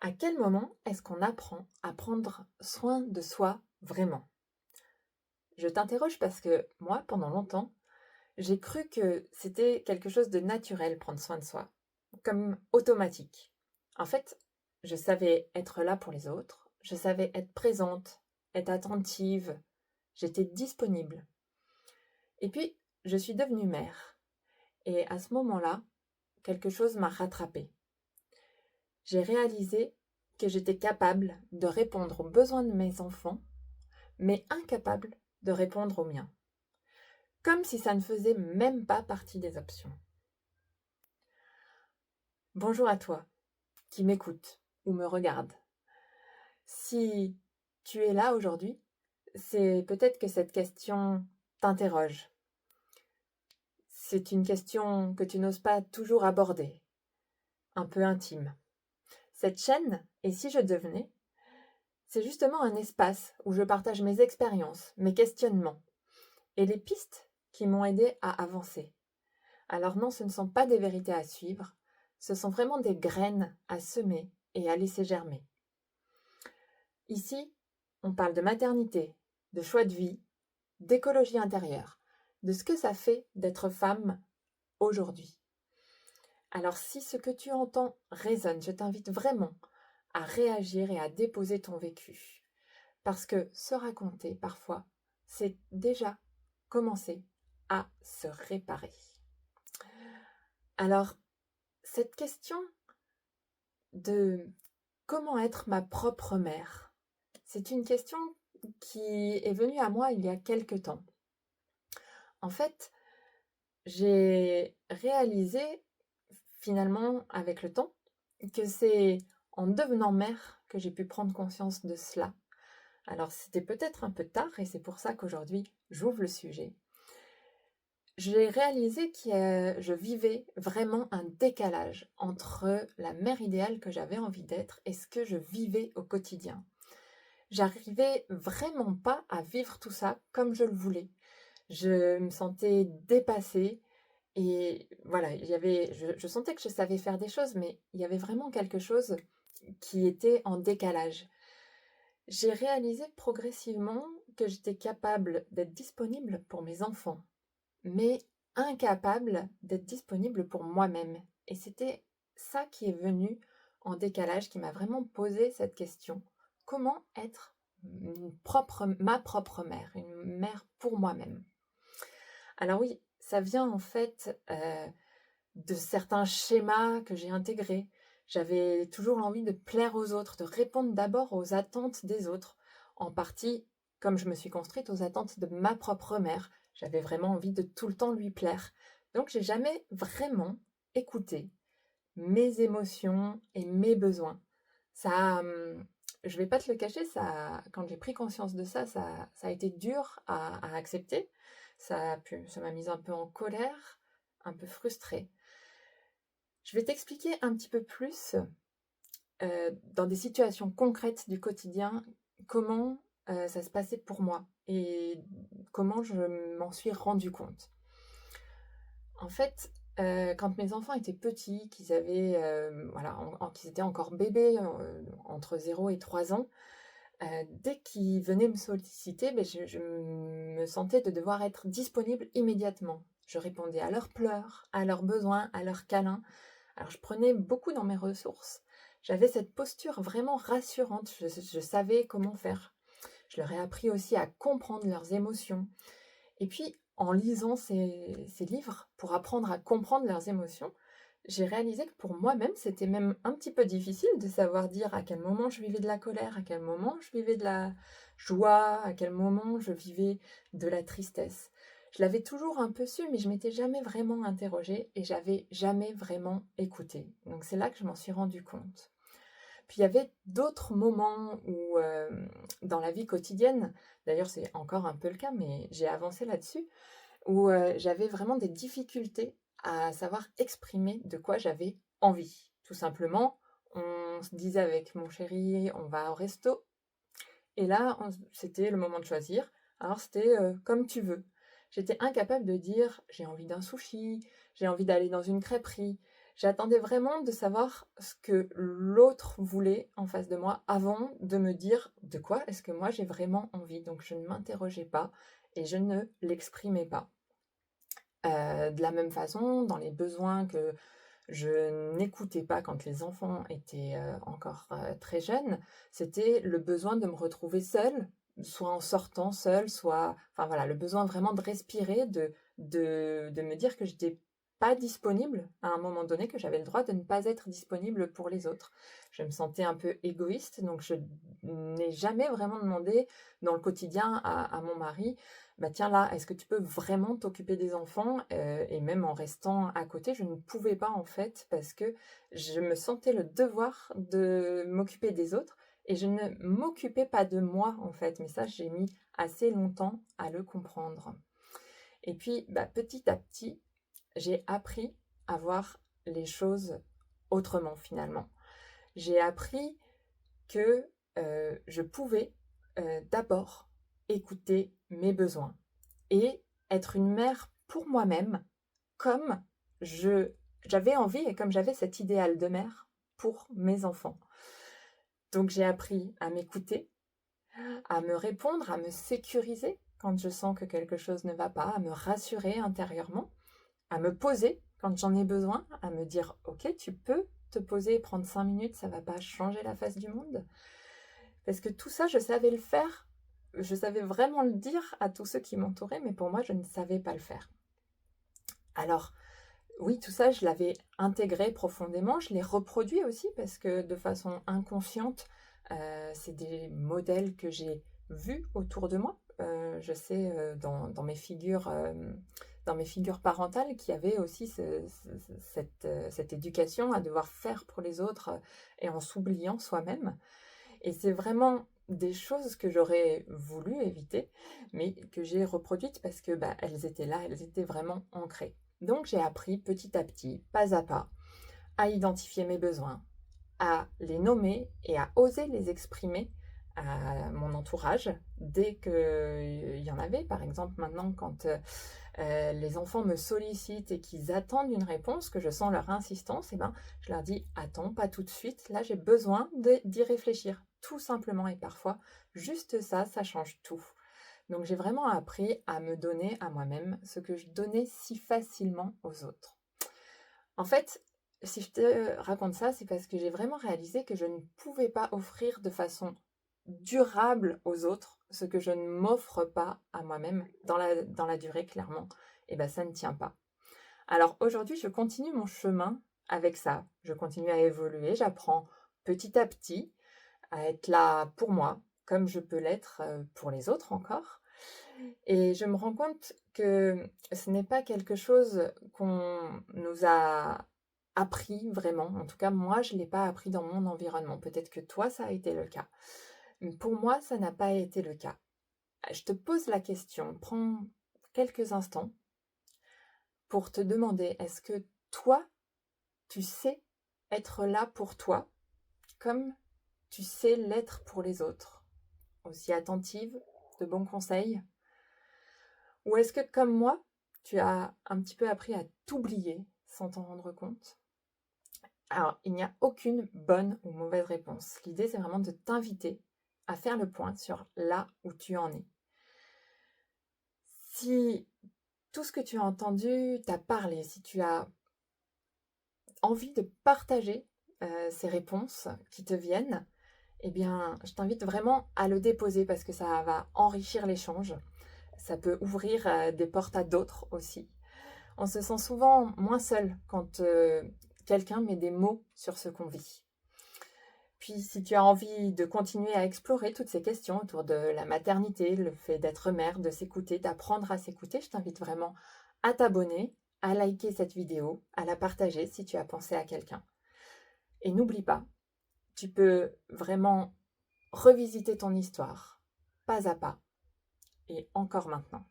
À quel moment est-ce qu'on apprend à prendre soin de soi vraiment? Je t'interroge parce que moi, pendant longtemps, j'ai cru que c'était quelque chose de naturel, prendre soin de soi, comme automatique. En fait, je savais être là pour les autres, je savais être présente, être attentive, j'étais disponible. Et puis, je suis devenue mère. Et à ce moment-là, quelque chose m'a rattrapée. J'ai réalisé que j'étais capable de répondre aux besoins de mes enfants, mais incapable de répondre aux miens. Comme si ça ne faisait même pas partie des options. Bonjour à toi, qui m'écoute ou me regarde. Si tu es là aujourd'hui, c'est peut-être que cette question t'interroge. C'est une question que tu n'oses pas toujours aborder, un peu intime. Cette chaîne, et si je devenais, c'est justement un espace où je partage mes expériences, mes questionnements et les pistes qui m'ont aidé à avancer. Alors non, ce ne sont pas des vérités à suivre, ce sont vraiment des graines à semer et à laisser germer. Ici, on parle de maternité, de choix de vie, d'écologie intérieure, de ce que ça fait d'être femme aujourd'hui. Alors si ce que tu entends résonne, je t'invite vraiment à réagir et à déposer ton vécu. Parce que se raconter, parfois, c'est déjà commencer à se réparer. Alors, cette question de comment être ma propre mère, c'est une question qui est venue à moi il y a quelque temps. En fait, j'ai réalisé finalement avec le temps que c'est en devenant mère que j'ai pu prendre conscience de cela. Alors c'était peut-être un peu tard et c'est pour ça qu'aujourd'hui j'ouvre le sujet. J'ai réalisé que je vivais vraiment un décalage entre la mère idéale que j'avais envie d'être et ce que je vivais au quotidien. J'arrivais vraiment pas à vivre tout ça comme je le voulais. Je me sentais dépassée et voilà, je sentais que je savais faire des choses, mais il y avait vraiment quelque chose qui était en décalage. J'ai réalisé progressivement que j'étais capable d'être disponible pour mes enfants, mais incapable d'être disponible pour moi-même. Et c'était ça qui est venu en décalage, qui m'a vraiment posé cette question. Comment être ma propre mère, une mère pour moi-même? Alors oui, ça vient en fait de certains schémas que j'ai intégrés. J'avais toujours l'envie de plaire aux autres, de répondre d'abord aux attentes des autres, en partie, comme je me suis construite, aux attentes de ma propre mère. J'avais vraiment envie de tout le temps lui plaire. Donc j'ai jamais vraiment écouté mes émotions et mes besoins. Ça, je vais pas te le cacher, ça, quand j'ai pris conscience de ça, ça a été dur à accepter. Ça m'a mise un peu en colère, un peu frustrée. Je vais t'expliquer un petit peu plus, dans des situations concrètes du quotidien, comment, ça se passait pour moi et comment je m'en suis rendu compte. En fait, quand mes enfants étaient petits, qu'ils avaient, voilà, qu'ils étaient encore bébés, entre 0 et 3 ans, dès qu'ils venaient me solliciter, beh, je me sentais de devoir être disponible immédiatement. Je répondais à leurs pleurs, à leurs besoins, à leurs câlins. Alors je prenais beaucoup dans mes ressources. J'avais cette posture vraiment rassurante, je savais comment faire. Je leur ai appris aussi à comprendre leurs émotions. Et puis, en lisant ces livres pour apprendre à comprendre leurs émotions, j'ai réalisé que pour moi-même, c'était même un petit peu difficile de savoir dire à quel moment je vivais de la colère, à quel moment je vivais de la joie, à quel moment je vivais de la tristesse. Je l'avais toujours un peu su, mais je m'étais jamais vraiment interrogée et j'avais jamais vraiment écouté. Donc c'est là que je m'en suis rendu compte. Puis il y avait d'autres moments où, dans la vie quotidienne, d'ailleurs c'est encore un peu le cas, mais j'ai avancé là-dessus, où j'avais vraiment des difficultés à savoir exprimer de quoi j'avais envie. Tout simplement, on se disait avec mon chéri, on va au resto, et là, c'était le moment de choisir. Alors c'était comme tu veux. J'étais incapable de dire j'ai envie d'un sushi, j'ai envie d'aller dans une crêperie. J'attendais vraiment de savoir ce que l'autre voulait en face de moi avant de me dire de quoi est-ce que moi j'ai vraiment envie. Donc je ne m'interrogeais pas et je ne l'exprimais pas. De la même façon, dans les besoins que je n'écoutais pas quand les enfants étaient, encore, très jeunes, c'était le besoin de me retrouver seule, soit en sortant seule, soit enfin voilà, le besoin vraiment de respirer, de me dire que j'étais pas disponible à un moment donné, que j'avais le droit de ne pas être disponible pour les autres. Je me sentais un peu égoïste, donc je n'ai jamais vraiment demandé dans le quotidien à mon mari: «Bah, tiens là, est-ce que tu peux vraiment t'occuper des enfants?» Et même en restant à côté, je ne pouvais pas en fait parce que je me sentais le devoir de m'occuper des autres et je ne m'occupais pas de moi en fait. Mais ça, j'ai mis assez longtemps à le comprendre. Et puis, bah, petit à petit, j'ai appris à voir les choses autrement finalement. J'ai appris que, je pouvais, d'abord écouter mes besoins et être une mère pour moi-même comme je j'avais envie et comme j'avais cet idéal de mère pour mes enfants. Donc j'ai appris à m'écouter, à me répondre, à me sécuriser quand je sens que quelque chose ne va pas, à me rassurer intérieurement, à me poser quand j'en ai besoin, à me dire: «OK, tu peux te poser et prendre 5 minutes, ça va pas changer la face du monde». Parce que tout ça, je savais le faire, je savais vraiment le dire à tous ceux qui m'entouraient, mais pour moi, je ne savais pas le faire. Alors oui, tout ça, je l'avais intégré profondément, je l'ai reproduit aussi parce que de façon inconsciente, c'est des modèles que j'ai vus autour de moi. Je sais, dans mes figures parentales qu'il y avait aussi cette éducation à devoir faire pour les autres, et en s'oubliant soi-même. Et c'est vraiment des choses que j'aurais voulu éviter, mais que j'ai reproduites parce que, bah, elles étaient là, elles étaient vraiment ancrées. Donc j'ai appris petit à petit, pas à pas, à identifier mes besoins, à les nommer et à oser les exprimer à mon entourage dès qu'il y en avait. Par exemple, maintenant, quand les enfants me sollicitent et qu'ils attendent une réponse, que je sens leur insistance, eh ben, je leur dis: «Attends, pas tout de suite, là j'ai besoin d'y réfléchir», tout simplement. Et parfois, juste ça, ça change tout. Donc j'ai vraiment appris à me donner à moi-même ce que je donnais si facilement aux autres. En fait, si je te raconte ça, c'est parce que j'ai vraiment réalisé que je ne pouvais pas offrir de façon durable aux autres ce que je ne m'offre pas à moi-même dans la durée, clairement. Et ben ça ne tient pas. Alors aujourd'hui, je continue mon chemin avec ça. Je continue à évoluer, j'apprends petit à petit à être là pour moi, comme je peux l'être pour les autres encore. Et je me rends compte que ce n'est pas quelque chose qu'on nous a appris vraiment. En tout cas, moi, je ne l'ai pas appris dans mon environnement. Peut-être que toi, ça a été le cas. Mais pour moi, ça n'a pas été le cas. Je te pose la question, prends quelques instants pour te demander, est-ce que toi, tu sais être là pour toi comme tu sais l'être pour les autres? Aussi attentive, de bons conseils? Ou est-ce que, comme moi, tu as un petit peu appris à t'oublier sans t'en rendre compte? Alors, il n'y a aucune bonne ou mauvaise réponse. L'idée, c'est vraiment de t'inviter à faire le point sur là où tu en es. Si tout ce que tu as entendu t'a parlé, si tu as envie de partager ces réponses qui te viennent, eh bien, je t'invite vraiment à le déposer parce que ça va enrichir l'échange. Ça peut ouvrir des portes à d'autres aussi. On se sent souvent moins seul quand quelqu'un met des mots sur ce qu'on vit. Puis si tu as envie de continuer à explorer toutes ces questions autour de la maternité, le fait d'être mère, de s'écouter, d'apprendre à s'écouter, je t'invite vraiment à t'abonner, à liker cette vidéo, à la partager si tu as pensé à quelqu'un. Et n'oublie pas, tu peux vraiment revisiter ton histoire, pas à pas, et encore maintenant.